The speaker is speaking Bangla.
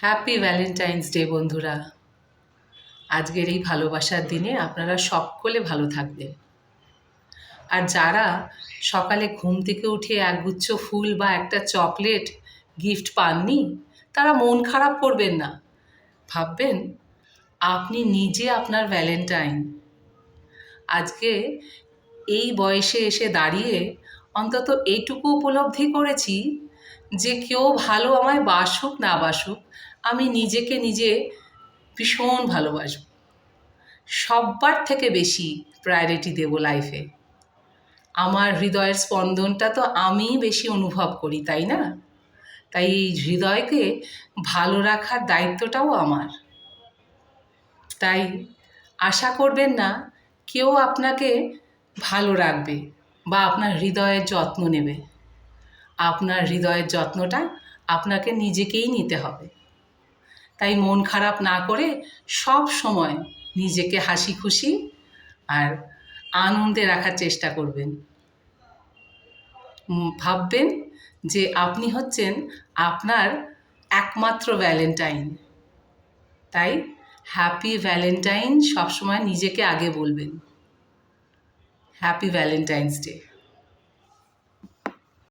হ্যাপি ভ্যালেন্টাইন্স ডে বন্ধুরা। আজকের এই ভালোবাসার দিনে আপনারা সকলে ভালো থাকবেন। আর যারা সকালে ঘুম থেকে উঠে একগুচ্ছ ফুল বা একটা চকলেট গিফট পাননি, তারা মন খারাপ করবেন না। ভাববেন আপনি নিজে আপনার ভ্যালেন্টাইন। আজকে এই বয়সে এসে দাঁড়িয়ে অন্তত এইটুকু উপলব্ধি করেছি যে কেউ ভালো আমায় বাসুক না বাসুক, আমি নিজেকে নিজে ভীষণ ভালোবাসব। সব্বার থেকে বেশি প্রায়োরিটি দেব লাইফে। আমার হৃদয়ের স্পন্দনটা তো আমিই বেশি অনুভব করি, তাই না? তাই এই হৃদয়কে ভালো রাখার দায়িত্বটাও আমার। তাই আশা করবেন না কেউ আপনাকে ভালো রাখবে বা আপনার হৃদয়ের যত্ন নেবে। আপনার হৃদয়ের যত্নটা আপনাকে নিজেকেই নিতে হবে। তাই মন খারাপ না করে সব সময় নিজেকে হাসি খুশি আর আনন্দে রাখার চেষ্টা করবেন। ভাববেন যে আপনি হচ্ছেন আপনার একমাত্র ভ্যালেন্টাইন। তাই হ্যাপি ভ্যালেন্টাইন সবসময় নিজেকে আগে বলবেন। Happy Valentine's day.